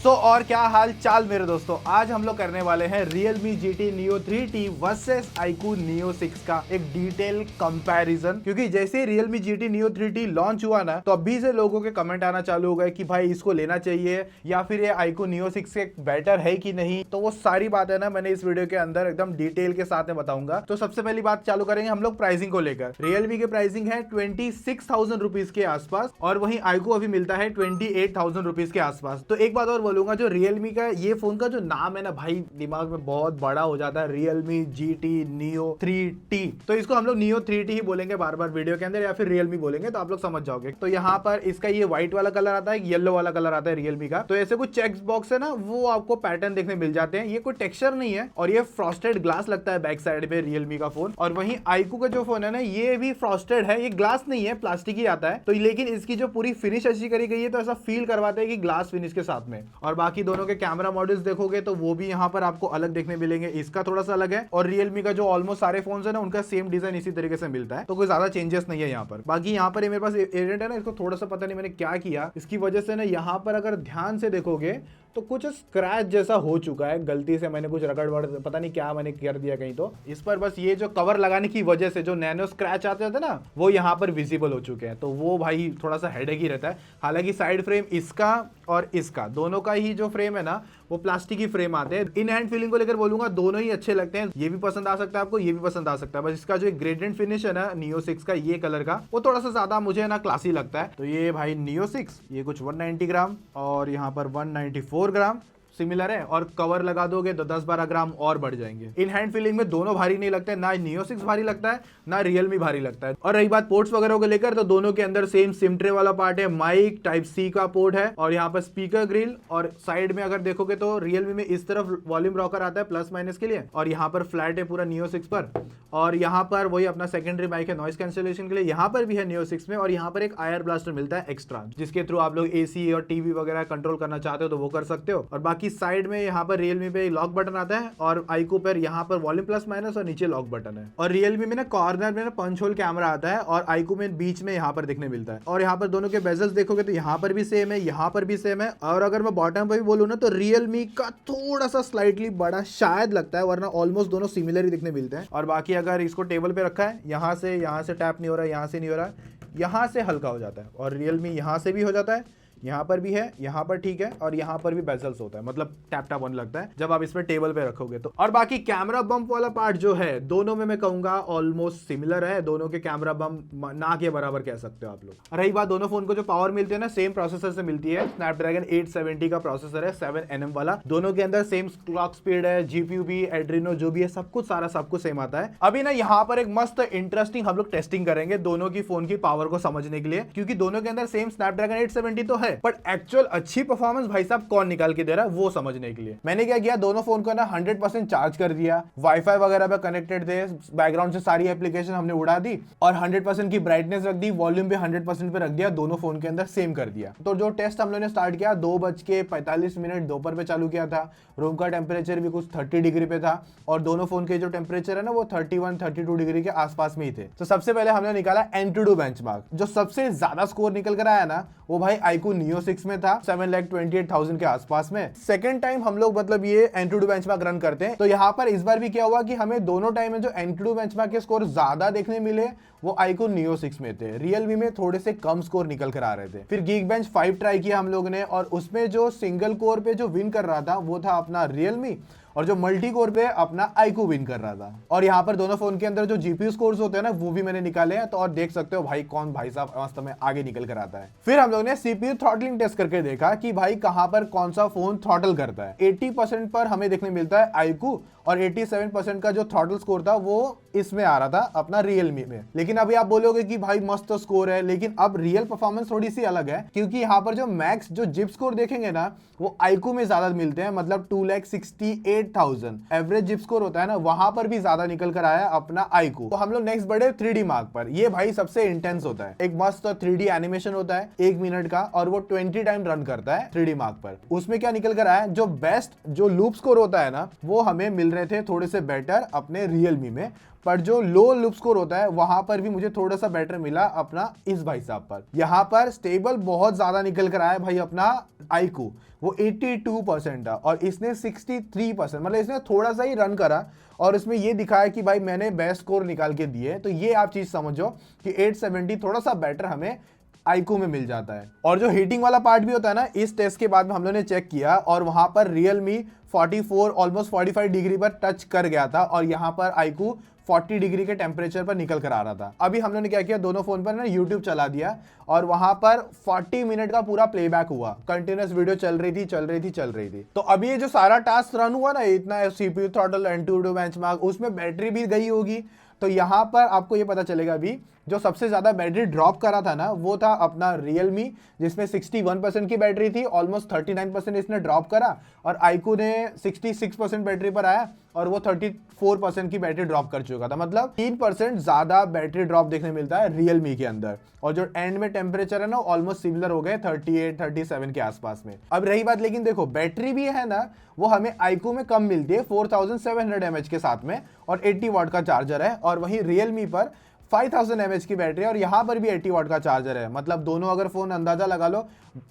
और क्या हाल चाल मेरे दोस्तों, आज हम लोग करने वाले हैं Realme GT Neo 3T versus iQOO Neo 6 का एक डिटेल कंपैरिजन। क्योंकि जैसे ही Realme GT Neo 3T launch हुआ ना, तो अभी से लोगों के कमेंट आना चालू हो गए कि भाई इसको लेना चाहिए या फिर ये iQOO Neo 6 से बेटर है कि नहीं। तो वो सारी बातें ना मैंने इस वीडियो के अंदर एकदम डिटेल के साथ में बताऊंगा। तो सबसे पहली बात चालू करेंगे हम लोग प्राइसिंग को लेकर। Realme के प्राइसिंग है 26,000 रुपीज के आसपास और वहीं iQOO अभी मिलता है 28,000 रुपीज के आसपास। तो एक बात और बोलूंगा, जो Realme का ये फोन का जो नाम है ना भाई, दिमाग में बहुत बड़ा हो जाता है, Realme GT Neo 3T। तो इसको हम लोग Neo 3T ही बोलेंगे बार बार वीडियो के अंदर, या फिर Realme बोलेंगे तो आप लोग समझ जाओगे। तो यहाँ पर इसका ये व्हाइट वाला कलर आता है, येलो वाला कलर आता है Realme का। तो ऐसे कुछ चेक्स बॉक्स है ना, वो आपको पैटर्न देखने मिल जाते हैं। ये कोई टेक्सचर नहीं है और ये फ्रॉस्टेड ग्लास लगता है बैक साइड पे Realme का फोन। और वहीं iQOO का जो फोन है ना, ये भी फ्रॉस्टेड है, ये ग्लास नहीं है, प्लास्टिक ही आता है। तो लेकिन इसकी जो पूरी फिनिश अच्छी करी गई है, तो ऐसा फील करवाता है कि ग्लास फिनिश के साथ में। और बाकी दोनों के कैमरा मॉडल्स देखोगे तो वो भी यहाँ पर आपको अलग देखने मिलेंगे। इसका थोड़ा सा अलग है और Realme का जो ऑलमोस्ट सारे फोन है ना, उनका सेम डिजाइन इसी तरीके से मिलता है। तो कोई ज्यादा चेंजेस नहीं है यहाँ पर। बाकी यहाँ पर मेरे पास एजेंट है ना, इसको थोड़ा सा पता नहीं मैंने क्या किया, इसकी वजह से ना यहाँ पर अगर ध्यान से देखोगे तो कुछ स्क्रैच जैसा हो चुका है। गलती से मैंने कुछ रगड़ वगड़ पता नहीं क्या मैंने कर दिया कहीं। तो इस पर बस ये जो कवर लगाने की वजह से जो नैनो स्क्रैच आते थे ना, वो यहाँ पर विजिबल हो चुके हैं। तो वो भाई थोड़ा सा हेडेक ही रहता है। हालांकि साइड फ्रेम इसका और इसका दोनों का ही जो फ्रेम है ना, वो प्लास्टिक की फ्रेम आते हैं। इन हैंड फीलिंग को लेकर बोलूंगा दोनों ही अच्छे लगते हैं। ये भी पसंद आ सकता है आपको, ये भी पसंद आ सकता है। बस इसका जो एक ग्रेडियंट फिनिश है ना Neo 6 का, ये कलर का, वो थोड़ा सा ज्यादा मुझे ना क्लासी लगता है। तो ये भाई Neo 6 ये कुछ 190 ग्राम और यहाँ पर 194 ग्राम सिमिलर है। और कवर लगा दोगे तो 10-12 ग्राम और बढ़ जाएंगे। इन हैंड फीलिंग में दोनों भारी नहीं लगते हैं, ना Neo 6 भारी लगता है ना Realme भारी लगता है। और रही बात पोर्ट्स वगैरह को लेकर, तो दोनों के अंदर सेम सिम ट्रे वाला पार्ट है, माइक टाइप सी का पोर्ट है और यहाँ पर स्पीकर ग्रिल। और साइड में अगर देखोगे तो Realme में इस तरफ वॉल्यूम रॉकर आता है प्लस माइनस के लिए, और यहाँ पर फ्लैट है पूरा Neo 6 पर। और यहाँ पर वही अपना सेकेंडरी माइक है नॉइस कैंसिलेशन के लिए, यहाँ पर भी है Neo 6 में। और यहाँ पर एक आयर ब्लास्टर मिलता है एक्स्ट्रा, जिसके थ्रू आप लोग AC और टीवी वगैरह कंट्रोल करना चाहते हो तो वो कर सकते हो। और बाकी साइड में यहाँ पर Realme पे लॉक बटन आता है और iQOO पर यहाँ पर वॉल्यूम प्लस माइनस और नीचे लॉक बटन है। और Realme में ना कॉर्नर में ना पंच होल कैमरा आता है और iQOO में बीच में यहाँ पर दिखने मिलता है। और यहाँ पर दोनों के बेजल्स देखोगे तो यहाँ पर भी सेम है, यहाँ पर भी सेम है। और अगर मैं बॉटम पर भी बोलूँ ना, तो Realme का थोड़ा सा स्लाइटली बड़ा शायद लगता है, वरना ऑलमोस्ट दोनों सिमिलर ही दिखने मिलते हैं। और बाकी अगर इसको टेबल पे रखा है, यहाँ से टैप नहीं हो रहा है, यहाँ से नहीं हो रहा है, यहाँ से हल्का हो जाता है। और Realme यहाँ से भी हो जाता है, यहाँ पर भी है, यहाँ पर ठीक है, और यहाँ पर भी बेजल्स होता है, मतलब टैप टैप होने लगता है जब आप इस पर टेबल पे रखोगे तो। और बाकी कैमरा बम्प वाला पार्ट जो है, दोनों में मैं कहूंगा ऑलमोस्ट सिमिलर है। दोनों के कैमरा बम्प ना के बराबर कह सकते हो आप लोग। रही बात दोनों फोन को जो पावर मिलती है ना, सेम प्रोसेसर से मिलती है। स्नैपड्रैगन 870 का प्रोसेसर है, 7nm वाला। दोनों के अंदर सेम क्लॉक स्पीड है, जीपीयू भी, एड्रीनो जो भी है, सब कुछ सेम आता है। अभी ना यहाँ पर एक मस्त इंटरेस्टिंग हम लोग टेस्टिंग करेंगे दोनों की फोन की पावर को समझने के लिए, क्योंकि दोनों के अंदर सेम स्नैपड्रैगन 870 तो है, बट एक्चुअल अच्छी परफॉर्मेंस भाई साहब कौन निकाल के दे रहा है वो समझने के लिए मैंने क्या किया, दोनों फोन को ना 100% चार्ज कर दिया। वाईफाई वगैरह पे कनेक्टेड थे, बैकग्राउंड से सारी एप्लीकेशन हमने उड़ा दी और 100% की ब्राइटनेस रख दी, वॉल्यूम भी 100% पे रख दिया, दोनों फोन के अंदर सेम कर दिया। तो जो टेस्ट हम लोगों ने स्टार्ट किया 2:45 दोपहर पे चालू किया था। रूम का टेम्परेचर भी कुछ 30 डिग्री पे था और दोनों फोन के जो टेम्परेचर है ना, वो 31-32 डिग्री के आसपास में ही थे। तो सबसे पहले हमने निकाला Antutu बेंचमार्क। जो सबसे ज्यादा स्कोर निकल कर आया ना, वो भाई iQOO Neo 6 में था, 7,28,000 के आसपास में। सेकंड टाइम हम लोग मतलब ये Antutu बेंचमार्क रन करते हैं, तो यहाँ पर इस बार भी क्या हुआ कि हमें दोनों टाइम में जो Antutu बेंचमार्क के स्कोर ज्यादा देखने मिले, वो iQOO Neo 6 में थे। Realme में थोड़े से कम स्कोर निकल कर आ रहे थे। फिर Geekbench 5 ट्राई किया हम लोग ने, और उसमें जो सिंगल कोर पे जो विन कर रहा था वो था अपना Realme, और जो मल्टी कोर पे अपना iQOO विन कर रहा था। और यहाँ पर दोनों फोन के अंदर जो जीपीयू स्कोर्स होते हैं ना, वो भी मैंने निकाले हैं। तो और देख सकते हो भाई कौन भाई साहब वास्तव में आगे निकल कर आता है। फिर हम लोग ने सीपीयू थ्रॉटलिंग टेस्ट करके देखा कि भाई कहां पर कौन सा फोन थ्रॉटल करता है। 80% पर हमें देखने मिलता है iQOO, और 87% का जो थ्रॉटल स्कोर था वो इसमें आ रहा था अपना Realme में। लेकिन अभी आप बोलोगे कि भाई मस्त स्कोर है, लेकिन अब रियल परफॉर्मेंस थोड़ी सी अलग है, क्योंकि यहाँ पर जो मैक्स जो जिप स्कोर देखेंगे ना, वो iQOO में ज्यादा मिलते हैं, मतलब 2,68,000 एवरेज जिप स्कोर होता है ना, वहां पर भी ज्यादा निकल कर आया अपना iQOO। तो हम लोग नेक्स्ट बढ़े 3D मार्क पर। ये भाई सबसे इंटेंस होता है, एक मस्त 3D एनिमेशन होता है 1 मिनट का, और वो 20 टाइम रन करता है 3D मार्क पर। उसमें क्या निकल कर आया, जो बेस्ट जो लूप स्कोर होता है ना, वो हमें मिल रहे थे थोड़े से बेटर अपने Realme में। पर जो लो लुप स्कोर होता है वहां पर भी मुझे थोड़ा सा बेटर मिला अपना इस भाई साहब पर। यहाँ पर स्टेबल बहुत ज्यादा निकल कर आया भाई अपना आईकू, वो 82% था और इसने 63%, मतलब इसने थोड़ा सा ही रन करा और इसमें ये दिखाया कि भाई मैंने बेस्ट स्कोर निकाल के दिए। तो ये आप चीज समझो कि 870 थोड़ा सा बेटर हमें आईकू में मिल जाता है। और जो हीटिंग वाला पार्ट भी होता है ना, इस टेस्ट के बाद में हम लोगों ने चेक किया और वहां पर Realme 44 ऑलमोस्ट 45 डिग्री पर टच कर गया था और यहाँ पर आईकू 40 डिग्री के टेम्परेचर पर निकल कर आ रहा था। अभी हम लोगों ने क्या किया, दोनों फोन पर ना यूट्यूब चला दिया और वहां पर 40 मिनट का पूरा प्लेबैक हुआ, कंटिन्यूस वीडियो चल रही थी। तो अभी ये जो सारा टास्क रन हुआ ना, इतना CPU थ्रॉटल एंटूडो बेंचमार्क, उसमें बैटरी भी गई होगी। तो यहाँ पर आपको ये पता चलेगा अभी जो सबसे ज्यादा बैटरी ड्रॉप करा था ना, वो था अपना Realme, जिसमें 61% की बैटरी थी, ऑलमोस्ट 39% इसने ड्रॉप करा। और आईकू ने 66% बैटरी पर आया और वो 34% की बैटरी ड्रॉप कर चुका था। मतलब 3% ज्यादा बैटरी ड्रॉप देखने मिलता है Realme के अंदर। और जो एंड में टेम्परेचर है ना, ऑलमोस्ट सिमिलर हो गए 38-37 के आसपास में। अब रही बात, लेकिन देखो बैटरी भी है ना, वो हमें आईकू में कम मिलती है 4700 mAh के साथ में और 80 वाट का चार्जर है। और वहीं Realme पर 5000 mAh की बैटरी है और यहाँ पर भी 80 वाट का चार्जर है। मतलब दोनों अगर फोन अंदाजा लगा लो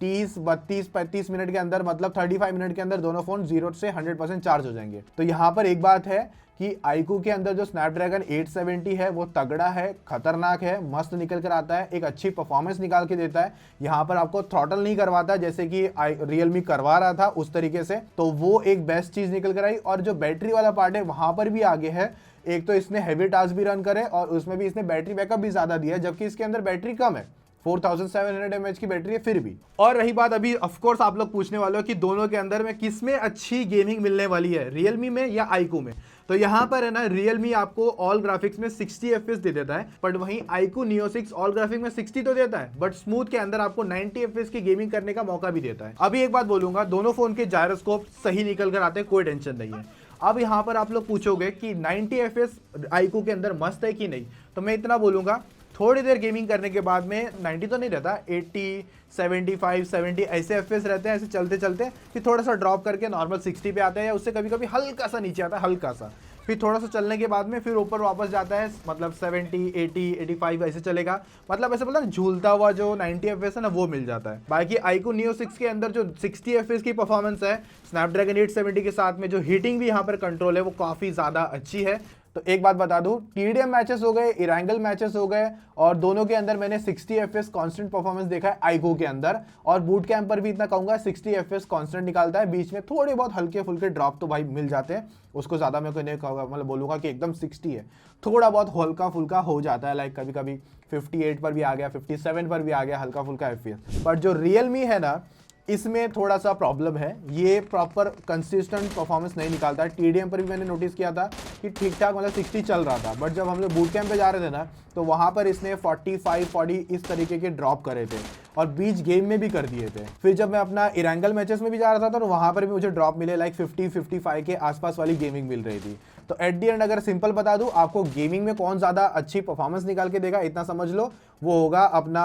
30, 32, 35 मिनट के अंदर, मतलब 35 मिनट के अंदर दोनों फोन 0 से 100% चार्ज हो जाएंगे। तो यहाँ पर एक बात है कि आईकू के अंदर जो स्नैपड्रैगन 870 है वो तगड़ा है, खतरनाक है, मस्त निकल कर आता है, एक अच्छी परफॉर्मेंस निकाल के देता है। यहाँ पर आपको थ्रॉटल नहीं करवाता जैसे कि Realme करवा रहा था उस तरीके से, तो वो एक बेस्ट चीज निकल कर आई। और जो बैटरी वाला पार्ट है वहां पर भी आगे है, एक तो इसने हैवी टास्क भी रन करे और उसमें भी इसने बैटरी बैकअप भी ज्यादा दिया है, जबकि इसके अंदर बैटरी कम है, 4700 mAh की बैटरी है फिर भी। और रही बात, अभी ऑफ कोर्स आप लोग पूछने वाले हो कि दोनों के अंदर में किस में अच्छी गेमिंग मिलने वाली है, Realme में या आईकू में। तो यहाँ पर है ना, Realme आपको ऑल ग्राफिक्स में 60 FPS दे देता है, बट वहीं आईकू Neo 6 ऑल ग्राफिक में 60 तो देता है, बट स्मूथ के अंदर आपको 90 FPS की गेमिंग करने का मौका भी देता है। अभी एक बात बोलूंगा, दोनों फोन के जायरोस्कोप सही निकल कर आते हैं, कोई टेंशन नहीं है। अब यहाँ पर आप लोग पूछोगे कि 90 FPS आईकू के अंदर मस्त है कि नहीं, तो मैं इतना बोलूंगा, थोड़ी देर गेमिंग करने के बाद में 90 तो नहीं रहता, 80, 75, 70 ऐसे एफपीएस रहते हैं, ऐसे चलते चलते फिर थोड़ा सा ड्रॉप करके नॉर्मल 60 पे आता है, या उससे कभी कभी हल्का सा नीचे आता है, हल्का सा, फिर थोड़ा सा चलने के बाद में फिर ऊपर वापस जाता है, मतलब 70, 80, 85 ऐसे चलेगा। मतलब ऐसे बोलता है झूलता हुआ जो 90 एफपीएस है ना, वो मिल जाता है। बाकी आईकू Neo 6 के अंदर जो 60 एफपीएस की परफॉर्मेंस है स्नैपड्रैगन 870 के साथ में, जो हीटिंग भी यहाँ पर कंट्रोल है वो काफी ज्यादा अच्छी है। तो एक बात बता दूं, टीडीएम मैचेस हो गए, इरांगल मैचेस हो गए, और दोनों के अंदर मैंने 60 एफपीएस कांस्टेंट परफॉर्मेंस देखा है आईकू के अंदर, और बूट कैंप पर भी इतना कहूंगा 60 एफपीएस कांस्टेंट निकालता है, बीच में थोड़े बहुत हल्के फुल्के ड्रॉप तो भाई मिल जाते हैं, उसको ज्यादा मैं कोई नहीं कहूंगा, मतलब बोलूंगा कि एकदम 60 है, थोड़ा बहुत हल्का फुल्का हो जाता है, लाइक कभी कभी 58 पर भी आ गया, 57 पर भी आ गया हल्का फुल्का एफपीएस। बट जो रियलमी है ना, इसमें थोड़ा सा प्रॉब्लम है, ये प्रॉपर कंसिस्टेंट परफॉर्मेंस नहीं निकालता है। टीडीएम पर भी मैंने नोटिस किया था कि ठीक ठाक मतलब 60 चल रहा था, बट जब हम लोग बूट कैंप पे जा रहे थे ना, तो वहां पर इसने 45, 40 इस तरीके के ड्रॉप करे थे और बीच गेम में भी कर दिए थे। फिर जब मैं अपना इरांगल मैचेस में भी जा रहा था तो वहां पर भी मुझे ड्रॉप मिले, लाइक 50-55 के आसपास वाली गेमिंग मिल रही थी। तो एट दी एंड अगर सिंपल बता दूं आपको, गेमिंग में कौन ज्यादा अच्छी परफॉर्मेंस निकाल के देगा इतना समझ लो, वो होगा अपना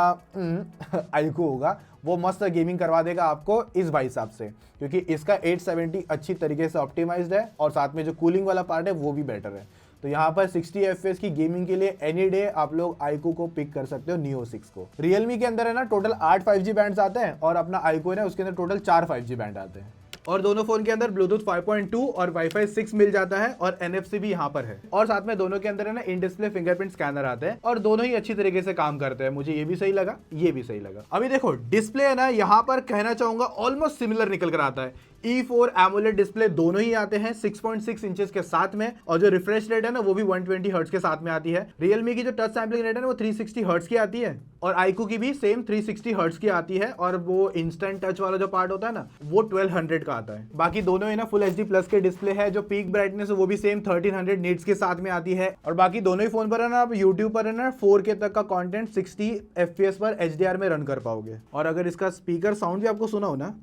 आईकू होगा, वो मस्त गेमिंग करवा देगा आपको इस भाई साहब से, क्योंकि इसका 870 अच्छी तरीके से ऑप्टिमाइज्ड है और साथ में जो कूलिंग वाला पार्ट है वो भी बेटर है। तो यहाँ पर 60 एफपीएस की गेमिंग के लिए एनी डे आप लोग आईकू को पिक कर सकते हो, Neo 6 को। रियलमी के अंदर है ना टोटल 8 5G बैंड्स आते हैं, और अपना आईकू है ना उसके अंदर टोटल 4 5G बैंड आते हैं, और दोनों फोन के अंदर ब्लूटूथ 5.2 और वाईफाई 6 मिल जाता है, और NFC भी यहाँ पर है, और साथ में दोनों के अंदर है ना इन डिस्प्ले फिंगरप्रिंट स्कैनर आते हैं, और दोनों ही अच्छी तरीके से काम करते हैं। मुझे ये भी सही लगा, ये भी सही लगा। अभी देखो डिस्प्ले है ना, यहाँ पर कहना चाहूंगा ऑलमोस्ट सिमिलर निकल कर आता है। E4 AMOLED डिस्प्ले दोनों ही आते हैं 6.6 इंचेस के साथ में, और जो रिफ्रेश रेट है ना वो भी 120 हर्ट्ज के साथ में आती है। रियलमी की जो टच सैंपलिंग रेट है ना वो 360 हर्ट्ज की आती है, और आईकू की भी सेम 360 हर्ट्ज की आती है, और वो इंस्टेंट टच वाला जो पार्ट होता है ना वो 1200 का आता है। बाकी दोनों ही ना फुल HD प्लस के डिस्प्ले है, जो पीक ब्राइटनेस है वो भी सेम 1300 निट्स के साथ में आती है। और बाकी दोनों ही फोन पर है ना आप यूट्यूब पर है ना 4K तक का कंटेंट 60 FPS पर HDR में रन कर पाओगे। और अगर इसका स्पीकर साउंड भी आपको सुना हो ना,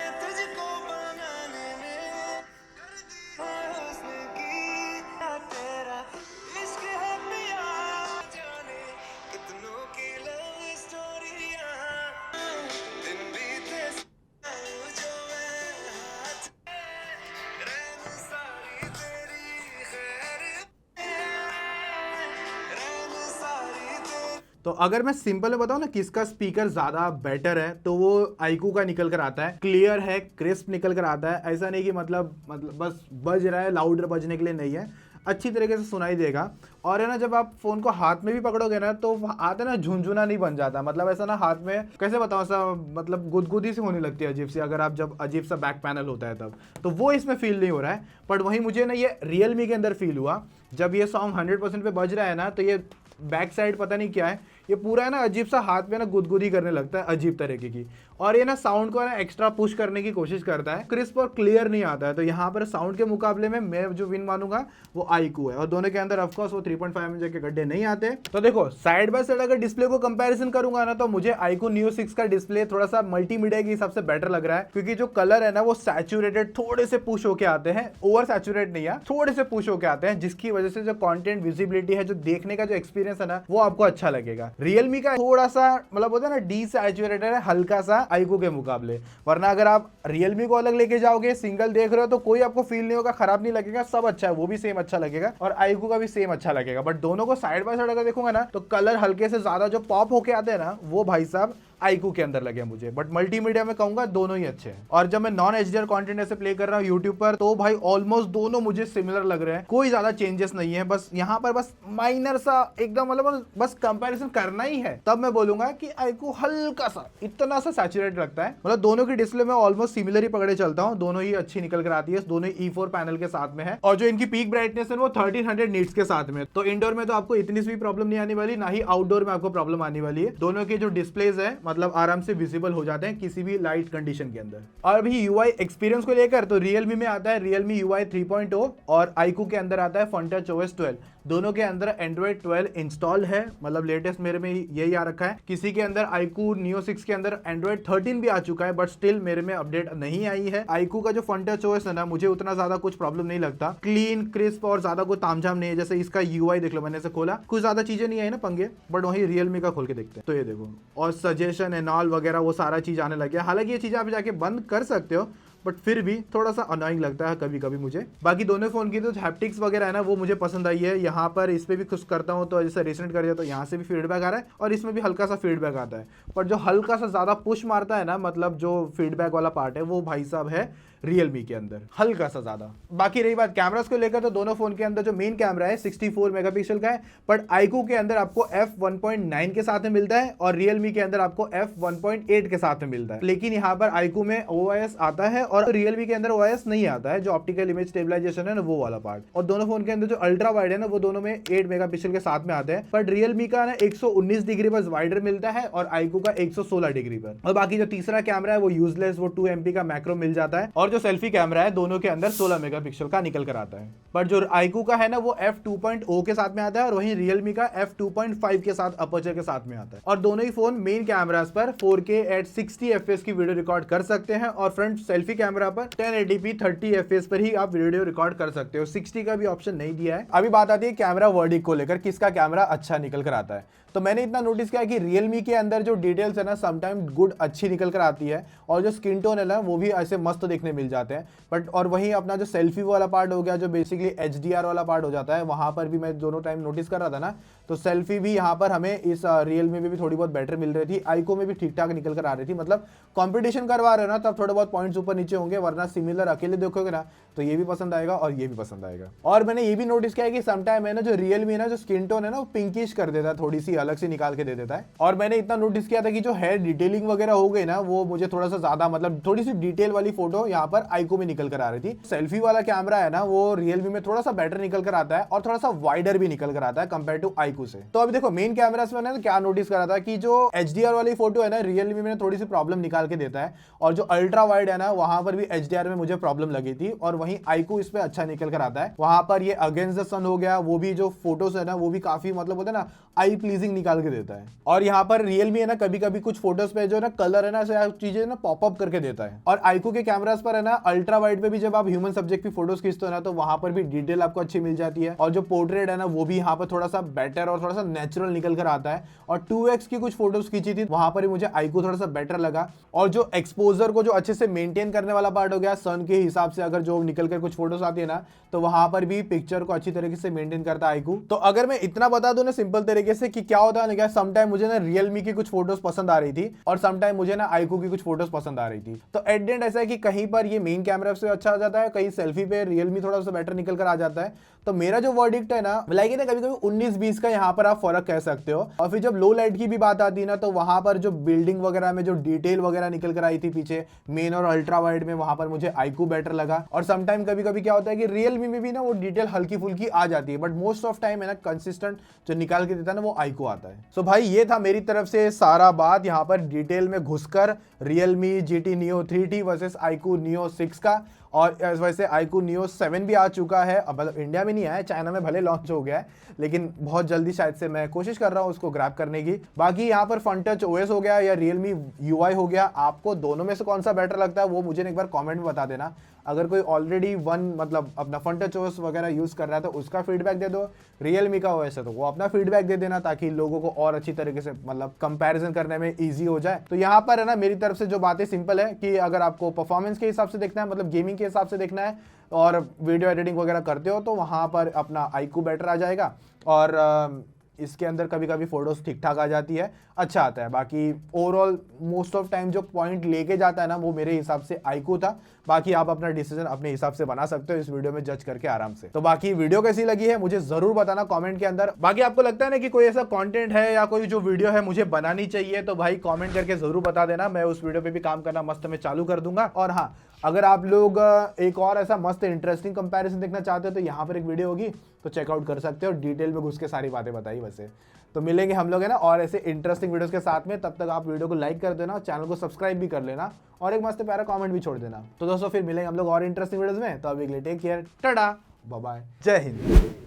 तो अगर मैं सिंपल में बताऊं ना किसका स्पीकर ज्यादा बेटर है, तो वो आईकू का निकल कर आता है। क्लियर है, क्रिस्प निकल कर आता है। ऐसा नहीं कि मतलब बस बज रहा है, लाउड बजने के लिए नहीं है, अच्छी तरीके से सुनाई देगा। और है ना, जब आप फोन को हाथ में भी पकड़ोगे ना, तो हाथ है ना झुंझुना नहीं बन जाता। मतलब ऐसा ना हाथ में कैसे बताऊं, ऐसा मतलब गुदगुदी सी होने लगती है अजीब सी, अगर आप जब अजीब सा बैक पैनल होता है तब, तो वो इसमें फील नहीं हो रहा है। बट वहीं मुझे ना ये रियलमी के अंदर फील हुआ, जब ये सॉन्ग 100% पे बज रहा है ना, तो ये बैक साइड पता नहीं क्या है, ये पूरा है ना अजीब सा हाथ में ना गुदगुदी करने लगता है अजीब तरीके की। और ये ना साउंड को ना एक्स्ट्रा पुश करने की कोशिश करता है, क्रिस्प और क्लियर नहीं आता है। तो यहाँ पर साउंड के मुकाबले में मैं जो विन मानूंगा वो आईकू है। और दोनों के अंदर ऑफकोर्स वो 3.5 इंच के गड्ढे नहीं आते। तो देखो साइड बाय साइड अगर डिस्प्ले को कंपैरिजन करूंगा ना, तो मुझे आईकू नियो 6 का डिस्प्ले थोड़ा सा मल्टीमीडिया के हिसाब से बेटर लग रहा है, क्योंकि जो कलर है ना वो सैचुरेटेड थोड़े से पुश होके आते हैं, ओवर सैचुरेट नहीं है, थोड़े से पुश होके आते हैं, जिसकी वजह से जो कंटेंट विजिबिलिटी है, जो देखने का जो एक्सपीरियंस है ना, वो आपको अच्छा लगेगा। रियलमी का थोड़ा सा मतलब होता है ना डी सैचुरेटेड है हल्का सा आईकू के मुकाबले। वरना अगर आप रियलमी को अलग लेके जाओगे, सिंगल देख रहे हो, तो कोई आपको फील नहीं होगा, खराब नहीं लगेगा, सब अच्छा है, वो भी सेम अच्छा लगेगा और आईकू का भी सेम अच्छा लगेगा। बट दोनों को साइड बाय साइड अगर देखूंगा ना, तो कलर हल्के से ज्यादा जो पॉप होके आते हैं ना, वो भाई साहब आईकू के अंदर लगे मुझे। बट मल्टीमीडिया में कहूंगा दोनों ही अच्छे हैं। और जब मैं नॉन एचडीआर कंटेंट ऐसे प्ले कर रहा हूँ यूट्यूब पर, तो भाई ऑलमोस्ट दोनों मुझे सिमिलर लग रहे हैं, कोई ज्यादा चेंजेस नहीं है। बस यहाँ पर बस माइनर सा एकदम मतलब बस कंपैरिजन करना ही है, तब मैं बोलूंगा कि आईकू हल्का सा इतना सा सैचुरेट लगता है। मतलब दोनों की डिस्प्ले में ऑलमोस्ट सिमिलर ही पकड़े चलता हूँ, दोनों ही अच्छी निकल कर आती है, दोनों ही E4 पैनल के साथ में है। और जो इनकी पीक ब्राइटनेस है वो 1300 नीट्स के साथ में। तो इंडोर में तो आपको इतनी सी भी प्रॉब्लम नहीं आने वाली, ना ही आउटडोर में आपको प्रॉब्लम आने वाली है। दोनों के जो डिस्प्लेज है मतलब आराम से विजिबल हो जाते हैं किसी भी लाइट कंडीशन के अंदर। और अभी यूआई एक्सपीरियंस को लेकर तो रियलमी में आता है रियलमी UI 3.0 और आईकू के अंदर आता है FunTouch OS 12। दोनों के अंदर Android 12 इंस्टॉल है, मतलब लेटेस्ट मेरे में यही आ रखा है। किसी के अंदर आईकू नियो 6 के अंदर Android 13 भी आ चुका है, बट स्टिल मेरे में अपडेट नहीं आई है। आईकू का जो FunTouch OS है ना, मुझे उतना ज्यादा कुछ प्रॉब्लम नहीं लगता, क्लीन क्रिस्प और ज्यादा कोई तामझाम नहीं है। जैसे इसका UI देख लो, मैंने इसे खोला, कुछ ज्यादा चीजें नहीं आई ना पंगे, बट वही रियलमी का खोल के देखते हैं तो ये देखो, और सजेशन एंड ऑल वगैरह वो सारा चीज आने लग गया। हालांकि ये चीजें आप जाके बंद कर सकते हो, बट फिर भी थोड़ा सा अनोइंग लगता है कभी कभी मुझे। बाकी दोनों फोन की तो हैप्टिक्स वगैरह है ना, वो मुझे पसंद आई है। यहाँ पर इस पे भी कुछ करता हूँ तो जैसे रिसेंट कर दिया तो यहाँ से भी फीडबैक आ रहा है और इसमें भी हल्का सा फीडबैक आता है। पर जो हल्का सा ज्यादा पुश मारता है ना, मतलब जो फीडबैक वाला पार्ट है, वो भाई साहब है रियलमी के अंदर हल्का सा ज्यादा। बाकी रही बात कैमरास को लेकर, तो दोनों फोन के अंदर जो मेन कैमरा है 64 मेगापिक्सल का है, बट आईकू के अंदर आपको f1.9 के साथ में मिलता है और रियलमी के अंदर आपको f1.8 के साथ में मिलता है। लेकिन यहाँ पर आईकू में OIS आता है और रियलमी के अंदर OIS नहीं आता है, जो ऑप्टिकल इमेज स्टेबलाइजेशन है ना, वो वाला पार्ट। और दोनों फोन के अंदर जो अल्ट्रा वाइड है ना, वो दोनों में 8 मेगापिक्सल के साथ में आते हैं, बट रियलमी का ना 119 डिग्री पर वाइडर मिलता है और आईकू का 116 डिग्री पर। और बाकी जो तीसरा कैमरा है वो यूजलेस, वो 2 MP का मैक्रो मिल जाता है। और जो सेल्फी कैमरा है दोनों के अंदर 16 मेगापिक्सल का निकल कर आता है। बट जो आईकू का है ना, वो f2.0 के साथ में आता है और वहीं रियलमी का f2.5 के साथ अपर्चर के साथ में आता है। और दोनों ही फोन मेन कैमरास पर 4K at 60 FPS की वीडियो रिकॉर्ड कर सकते हैं और फ्रंट सेल्फी कैमरा पर 1080p 30 FPS पर ही आप वीडियो रिकॉर्ड कर सकते हो। 60 का भी ऑप्शन नहीं दिया है। अभी बात आती है कैमरा वर्डिक्ट को लेकर, किसका कैमरा अच्छा निकल कर आता है। तो मैंने इतना नोटिस किया कि रियलमी के अंदर जो डिटेल्स है ना, समटाइम गुड अच्छी निकल कर आती है और जो स्किन टोन है ना, वो भी ऐसे मस्त देखने मिल जाते हैं। बट और वहीं अपना जो सेल्फी वाला पार्ट हो गया, जो बेसिकली HDR वाला पार्ट हो जाता है, वहां पर भी मैं दोनों टाइम नोटिस कर रहा था ना, तो सेल्फी भी यहाँ पर हमें इस रियलमी में भी थोड़ी बहुत बेटर मिल रही थी, आईकू में भी ठीक ठाक निकल कर आ रही थी। मतलब कंपटीशन करवा रहे हो ना, तब थोड़े बहुत पॉइंट्स ऊपर नीचे होंगे, वरना सिमिलर अकेले देखोगे ना तो ये भी पसंद आएगा और ये भी पसंद आएगा। और मैंने ये भी नोटिस किया है कि समटाइम है ना, जो रियलमी है ना, जो स्किन टोन है ना, वो पिंकिश कर देता है, थोड़ी सी अलग से निकाल के दे देता है। और मैंने इतना नोटिस किया था कि जो हेयर डिटेलिंग वगैरह हो गई ना, वो मुझे थोड़ा सा ज्यादा मतलब थोड़ी सी डिटेल वाली फोटो यहाँ पर आईकू में निकल कर आ रही थी। सेल्फी वाला कैमरा है ना, वो रियलमी में थोड़ा सा बेटर निकल कर आता है और थोड़ा सा वाइडर भी निकल कर आता है कंपेयर टू आईकू से। तो अभी देखो मेन कैमरा में मैंने क्या नोटिस करा था कि जो HDR वाली फोटो है ना, रियलमी में थोड़ी सी प्रॉब्लम निकाल के देता है, और जो अल्ट्रा वाइड है ना, वहां पर भी HDR में मुझे प्रॉब्लम लगी थी, और वहीं आईकू इस पे अच्छा निकल कर आता है। वहां पर ये अगेंस्ट द सन हो गया, वो भी जो फोटोज है ना, वो भी काफी मतलब होता है ना, आई प्लीजिंग निकाल के देता है। और यहाँ पर रियलमी है ना, कभी कभी कुछ फोटोज पे जो ना कलर है ना, चीजें ना पॉपअप करके देता है। और आईकू के कैमरास पर पर है ना अल्ट्रा वाइड पे भी जब आप ह्यूमन सब्जेक्ट की फोटोज खींचते हो ना, तो वहां पर भी डिटेल आपको अच्छी मिल जाती है, और जो पोर्ट्रेट है ना वो भी यहाँ पर थोड़ा सा बेटर और थोड़ा सा नेचुरल निकल कर आता है। और 2x की कुछ फोटोज खींची थी, वहां पर ही मुझे आईक्यू थोड़ा सा बेटर लगा। और जो एक्सपोजर को जो अच्छे से मेंटेन करने वाला पार्ट हो गया, सन के हिसाब से अगर जो निकल कर कुछ फोटोज आती है ना, तो वहां पर भी पिक्चर को अच्छी तरीके से मेंटेन करता है आईक्यू। तो अगर मैं इतना बता दूं ना सिंपल तरीके से कि क्या होता है ना, समटाइम मुझे ना रियलमी की कुछ फोटोज पसंद आ रही थी और समटाइम मुझे ना आईक्यू की कुछ फोटोज पसंद आ रही थी। तो एट द एंड ऐसा है कि कहीं पर ये मेन कैमरा से अच्छा आ जाता है, कहीं सेल्फी पे रियलमी थोड़ा सा बेटर निकल कर आ जाता है। तो मेरा जो वर्डिक्ट है ना, लाइक ना कभी कभी 19-20 का यहाँ पर आप फर्क कह सकते हो। और फिर जब लो लाइट की भी बात आती है ना, तो वहां पर जो बिल्डिंग वगैरह में जो डिटेल वगैरह निकल कर आई थी पीछे मेन और अल्ट्रा वाइड में, वहां पर मुझे आईक्यू बेटर लगा। और समटाइम कभी कभी क्या होता है कि रियलमी में भी ना वो डिटेल हल्की फुल्की आ जाती है, बट मोस्ट ऑफ टाइम है ना कंसिस्टेंट जो निकाल के देता है ना वो आईक्यू आता है। सो भाई ये था मेरी तरफ से सारा बात यहाँ पर डिटेल में घुसकर Realme GT Neo 3T versus iQOO Neo 6 का। और वैसे iQOO Neo 7 भी आ चुका है, अब मतलब इंडिया में नहीं आया, चाइना में भले लॉन्च हो गया है, लेकिन बहुत जल्दी शायद से मैं कोशिश कर रहा हूँ उसको ग्रैब करने की। बाकी यहाँ पर फन टच OS हो गया या Realme UI हो गया, आपको दोनों में से कौन सा बेटर लगता है वो मुझे एक बार कमेंट में बता देना। अगर कोई ऑलरेडी मतलब अपना फन टच OS वगैरह यूज़ कर रहा है तो उसका फीडबैक दे दो, Realme का OS है तो वो अपना फीडबैक दे देना, ताकि लोगों को और अच्छी तरीके से मतलब कंपैरिजन करने में ईजी हो जाए। तो यहाँ पर है ना मेरी तरफ से जो बातें सिंपल है कि अगर आपको परफॉर्मेंस के हिसाब से देखना है, मतलब गेमिंग के हिसाब से देखना है और वीडियो एडिटिंग वगैरह करते हो, तो वहाँ पर अपना iQOO बेटर आ जाएगा। और इसके अंदर कभी कभी फोटोज ठीक ठाक आ जाती है, अच्छा आता है। बाकी ओवरऑल मोस्ट ऑफ टाइम जो पॉइंट लेके जाता है ना वो मेरे हिसाब से iQOO था। बाकी आप अपना डिसीजन अपने हिसाब से बना सकते हो इस वीडियो में जज करके आराम से। तो बाकी वीडियो कैसी लगी है मुझे जरूर बताना कमेंट के अंदर। बाकी आपको लगता है ना कि कोई ऐसा कंटेंट है या कोई जो वीडियो है मुझे बनानी चाहिए, तो भाई कमेंट करके जरूर बता देना, मैं उस वीडियो पे भी काम करना मस्त में चालू कर दूंगा। और हाँ, अगर आप लोग एक और ऐसा मस्त इंटरेस्टिंग कंपैरिजन देखना चाहते हो तो यहाँ पर एक वीडियो होगी, तो चेकआउट कर सकते हो, डिटेल में घुस के सारी बातें बताई वैसे। तो मिलेंगे हम लोग है ना और ऐसे इंटरेस्टिंग वीडियोस के साथ में, तब तक आप वीडियो को लाइक कर देना, चैनल को सब्सक्राइब भी कर लेना और एक मस्त प्यारा कमेंट भी छोड़ देना। तो दोस्तों फिर मिलेंगे हम लोग और इंटरेस्टिंग वीडियोस में, तो अभी के लिए take care, tata, bye bye, जय हिंद।